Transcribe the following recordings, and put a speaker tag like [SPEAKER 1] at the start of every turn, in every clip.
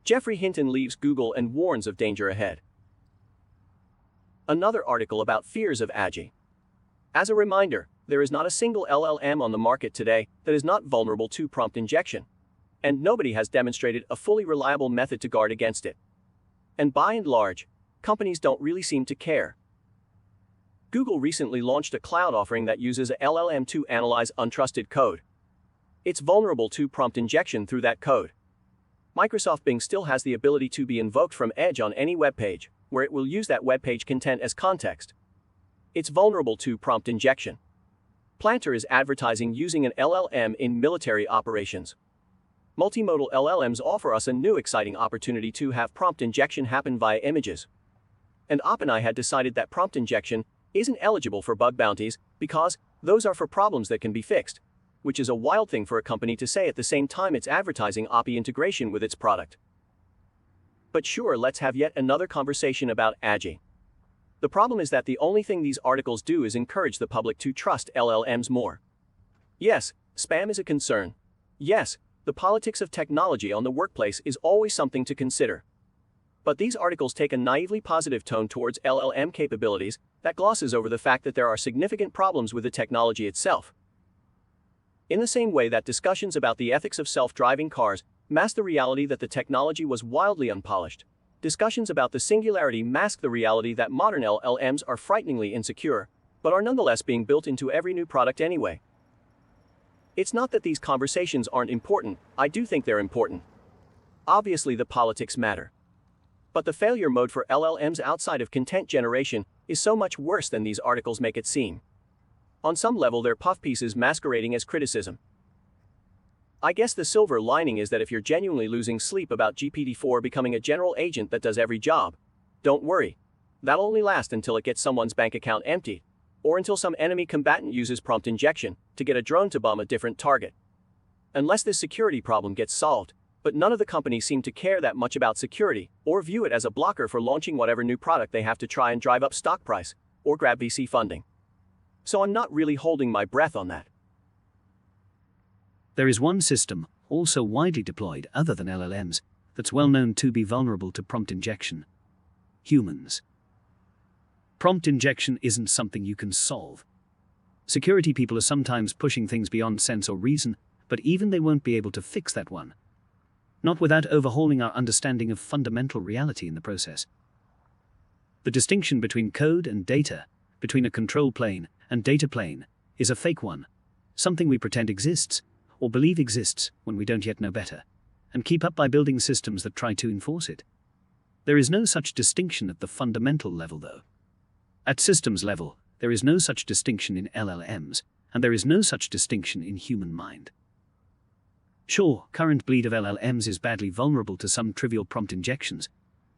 [SPEAKER 1] Geoffrey Hinton leaves Google and warns of danger ahead. Another article about fears of AI. As a reminder, there is not a single LLM on the market today that is not vulnerable to prompt injection. And nobody has demonstrated a fully reliable method to guard against it. And by and large, companies don't really seem to care. Google recently launched a cloud offering that uses a LLM to analyze untrusted code. It's vulnerable to prompt injection through that code. Microsoft Bing still has the ability to be invoked from Edge on any web page, where it will use that web page content as context. It's vulnerable to prompt injection. Planter is advertising using an LLM in military operations. Multimodal LLMs offer us a new exciting opportunity to have prompt injection happen via images. And OpenAI had decided that prompt injection isn't eligible for bug bounties because those are for problems that can be fixed, which is a wild thing for a company to say at the same time it's advertising API integration with its product. But sure, let's have yet another conversation about AI. The problem is that the only thing these articles do is encourage the public to trust LLMs more. Yes, spam is a concern. Yes, the politics of technology on the workplace is always something to consider. But these articles take a naively positive tone towards LLM capabilities that glosses over the fact that there are significant problems with the technology itself. In the same way that discussions about the ethics of self-driving cars mask the reality that the technology was wildly unpolished, discussions about the singularity mask the reality that modern LLMs are frighteningly insecure, but are nonetheless being built into every new product anyway. It's not that these conversations aren't important, I do think they're important. Obviously the politics matter. But the failure mode for LLMs outside of content generation is so much worse than these articles make it seem. On some level they're puff pieces masquerading as criticism. I guess the silver lining is that if you're genuinely losing sleep about GPT-4 becoming a general agent that does every job, don't worry. That'll only last until it gets someone's bank account emptied, or until some enemy combatant uses prompt injection to get a drone to bomb a different target. Unless this security problem gets solved, but none of the companies seem to care that much about security, or view it as a blocker for launching whatever new product they have to try and drive up stock price, or grab VC funding. So I'm not really holding my breath on that.
[SPEAKER 2] There is one system, also widely deployed other than LLMs, that's well known to be vulnerable to prompt injection. Humans. Prompt injection isn't something you can solve. Security people are sometimes pushing things beyond sense or reason, but even they won't be able to fix that one. Not without overhauling our understanding of fundamental reality in the process. The distinction between code and data, between a control plane and data plane, is a fake one, something we pretend exists, or believe exists when we don't yet know better, and keep up by building systems that try to enforce it. There is no such distinction at the fundamental level though. At systems level, there is no such distinction in LLMs, and there is no such distinction in human mind. Sure, current bleed of LLMs is badly vulnerable to some trivial prompt injections,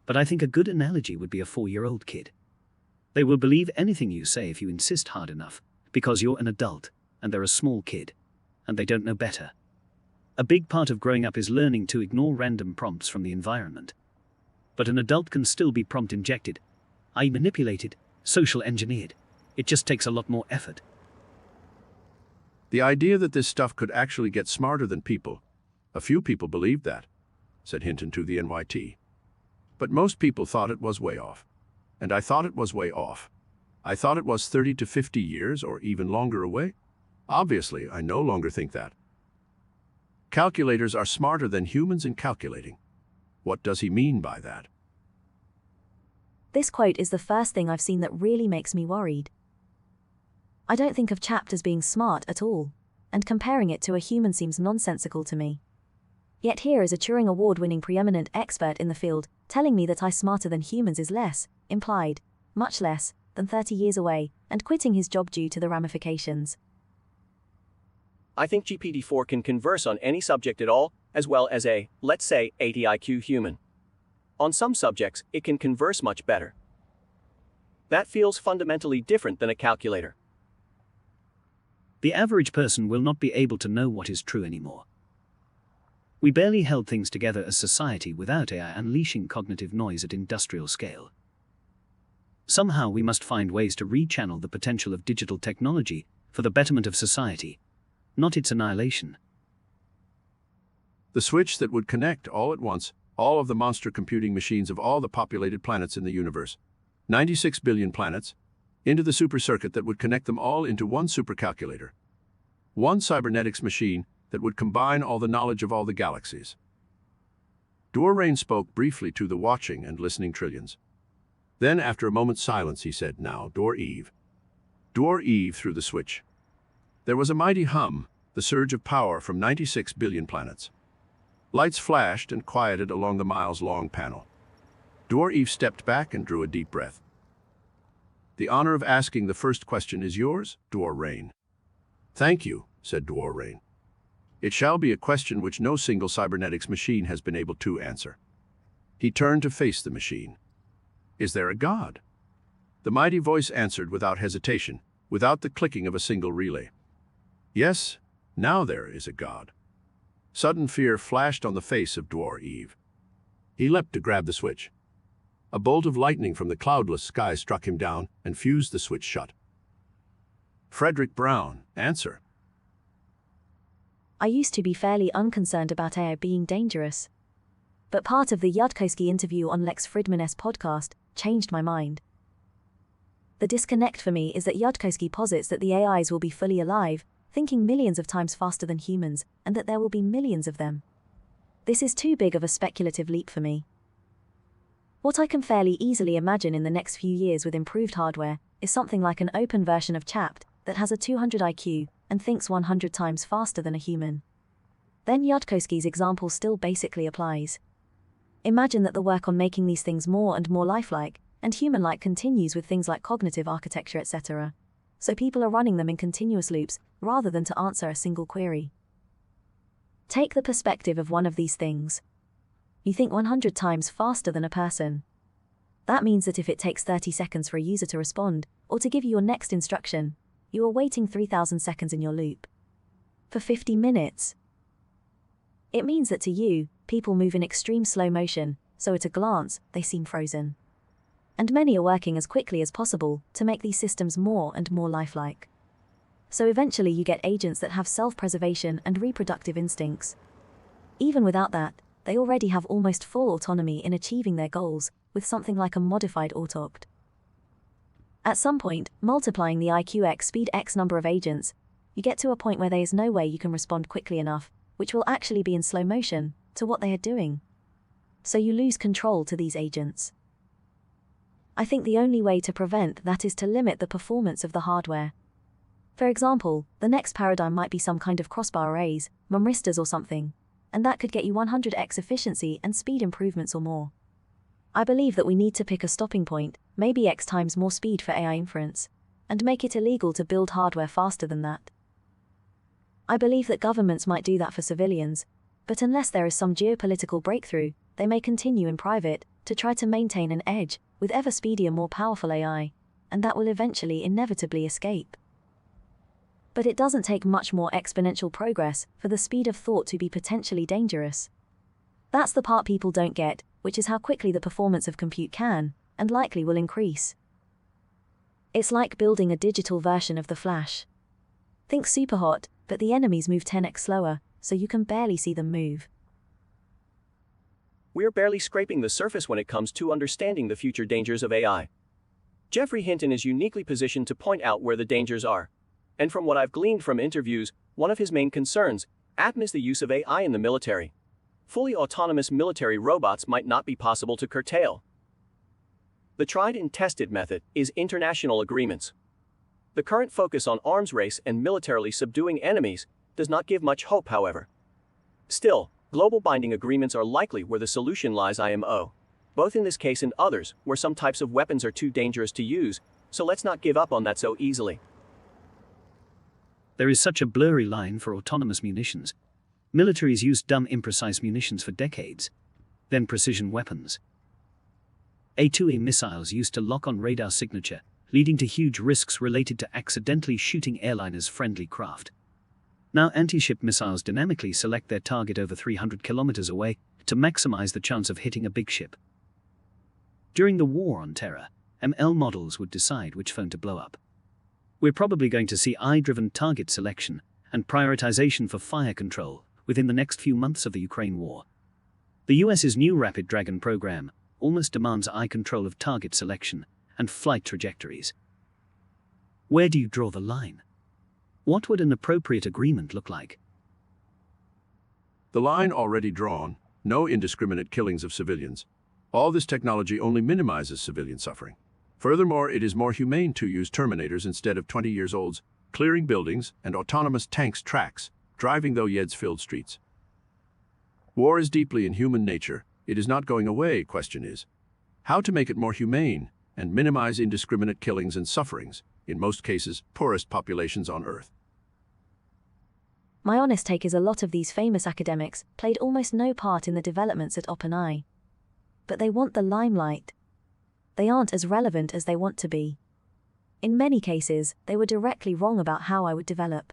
[SPEAKER 2] but I think a good analogy would be a 4-year-old kid. They will believe anything you say if you insist hard enough, because you're an adult, and they're a small kid, and they don't know better. A big part of growing up is learning to ignore random prompts from the environment. But an adult can still be prompt injected, i.e. manipulated, social engineered. It just takes a lot more effort.
[SPEAKER 3] The idea that this stuff could actually get smarter than people, a few people believed that, said Hinton to the NYT. But most people thought it was way off. And I thought it was way off. I thought it was 30 to 50 years or even longer away. Obviously, I no longer think that. Calculators are smarter than humans in calculating. What does he mean by that?
[SPEAKER 4] This quote is the first thing I've seen that really makes me worried. I don't think of chat as being smart at all, and comparing it to a human seems nonsensical to me. Yet here is a Turing Award-winning preeminent expert in the field telling me that I'm smarter than humans is less, implied, much less, than 30 years away, and quitting his job due to the ramifications.
[SPEAKER 1] I think GPT-4 can converse on any subject at all, as well as a, let's say, 80 IQ human. On some subjects, it can converse much better. That feels fundamentally different than a calculator.
[SPEAKER 2] The average person will not be able to know what is true anymore. We barely held things together as society without AI unleashing cognitive noise at industrial scale. Somehow we must find ways to rechannel the potential of digital technology for the betterment of society, not its annihilation.
[SPEAKER 3] The switch that would connect all at once all of the monster computing machines of all the populated planets in the universe, 96 billion planets, into the supercircuit that would connect them all into one supercalculator. One cybernetics machine that would combine all the knowledge of all the galaxies. Dwayne spoke briefly to the watching and listening trillions. Then, after a moment's silence, he said, "Now, Dwayne threw the switch." There was a mighty hum, the surge of power from 96 billion planets. Lights flashed and quieted along the miles-long panel. Dwayne stepped back and drew a deep breath. "The honor of asking the first question is yours, Dwayne." "Thank you," said Dwayne. "It shall be a question which no single cybernetics machine has been able to answer." He turned to face the machine. "Is there a God?" The mighty voice answered without hesitation, without the clicking of a single relay. "Yes, now there is a God." Sudden fear flashed on the face of Dwayne. He leapt to grab the switch. A bolt of lightning from the cloudless sky struck him down and fused the switch shut. "Frederick Brown, answer."
[SPEAKER 4] I used to be fairly unconcerned about AI being dangerous. But part of the Yudkowsky interview on Lex Fridman's podcast changed my mind. The disconnect for me is that Yudkowsky posits that the AIs will be fully alive, thinking millions of times faster than humans, and that there will be millions of them. This is too big of a speculative leap for me. What I can fairly easily imagine in the next few years with improved hardware is something like an open version of Chapt that has a 200 IQ and thinks 100 times faster than a human. Then Yudkowsky's example still basically applies. Imagine that the work on making these things more and more lifelike and human-like continues with things like cognitive architecture, etc. So people are running them in continuous loops rather than to answer a single query. Take the perspective of one of these things. You think 100 times faster than a person. That means that if it takes 30 seconds for a user to respond or to give you your next instruction, you are waiting 3,000 seconds in your loop. For 50 minutes. It means that to you, people move in extreme slow motion, so at a glance, they seem frozen. And many are working as quickly as possible to make these systems more and more lifelike. So eventually you get agents that have self-preservation and reproductive instincts. Even without that, they already have almost full autonomy in achieving their goals with something like a modified autopt. At some point, multiplying the IQ x speed x number of agents, you get to a point where there is no way you can respond quickly enough, which will actually be in slow motion, to what they are doing. So you lose control to these agents. I think the only way to prevent that is to limit the performance of the hardware. For example, the next paradigm might be some kind of crossbar arrays, memristors or something, and that could get you 100x efficiency and speed improvements or more. I believe that we need to pick a stopping point, maybe x times more speed for AI inference, and make it illegal to build hardware faster than that. I believe that governments might do that for civilians, but unless there is some geopolitical breakthrough, they may continue in private to try to maintain an edge with ever speedier, more powerful AI, and that will eventually inevitably escape. But it doesn't take much more exponential progress for the speed of thought to be potentially dangerous. That's the part people don't get, which is how quickly the performance of compute can, and likely will increase. It's like building a digital version of the Flash. Think super hot, but the enemies move 10x slower, so you can barely see them move.
[SPEAKER 1] We're barely scraping the surface when it comes to understanding the future dangers of AI. Geoffrey Hinton is uniquely positioned to point out where the dangers are. And from what I've gleaned from interviews, one of his main concerns is the use of AI in the military. Fully autonomous military robots might not be possible to curtail. The tried and tested method is international agreements. The current focus on arms race and militarily subduing enemies does not give much hope, however. Still, global binding agreements are likely where the solution lies, IMO. Both in this case and others, where some types of weapons are too dangerous to use, so let's not give up on that so easily.
[SPEAKER 2] There is such a blurry line for autonomous munitions. Militaries used dumb, imprecise munitions for decades. Then precision weapons. A2A missiles used to lock on radar signature, leading to huge risks related to accidentally shooting airliners' friendly craft. Now anti-ship missiles dynamically select their target over 300 kilometers away to maximize the chance of hitting a big ship. During the War on Terror, ML models would decide which phone to blow up. We're probably going to see AI-driven target selection and prioritization for fire control within the next few months of the Ukraine war. The US's new Rapid Dragon program almost demands eye control of target selection and flight trajectories. Where do you draw the line? What would an appropriate agreement look like?
[SPEAKER 3] The line already drawn, no indiscriminate killings of civilians. All this technology only minimizes civilian suffering. Furthermore, it is more humane to use Terminators instead of 20-year-olds, clearing buildings and autonomous tanks tracks, driving those Yeds-filled streets. War is deeply in human nature. It is not going away. Question is, how to make it more humane and minimize indiscriminate killings and sufferings, in most cases, poorest populations on Earth.
[SPEAKER 4] My honest take is a lot of these famous academics played almost no part in the developments at OpenAI. But they want the limelight. They aren't as relevant as they want to be. In many cases, they were directly wrong about how I would develop.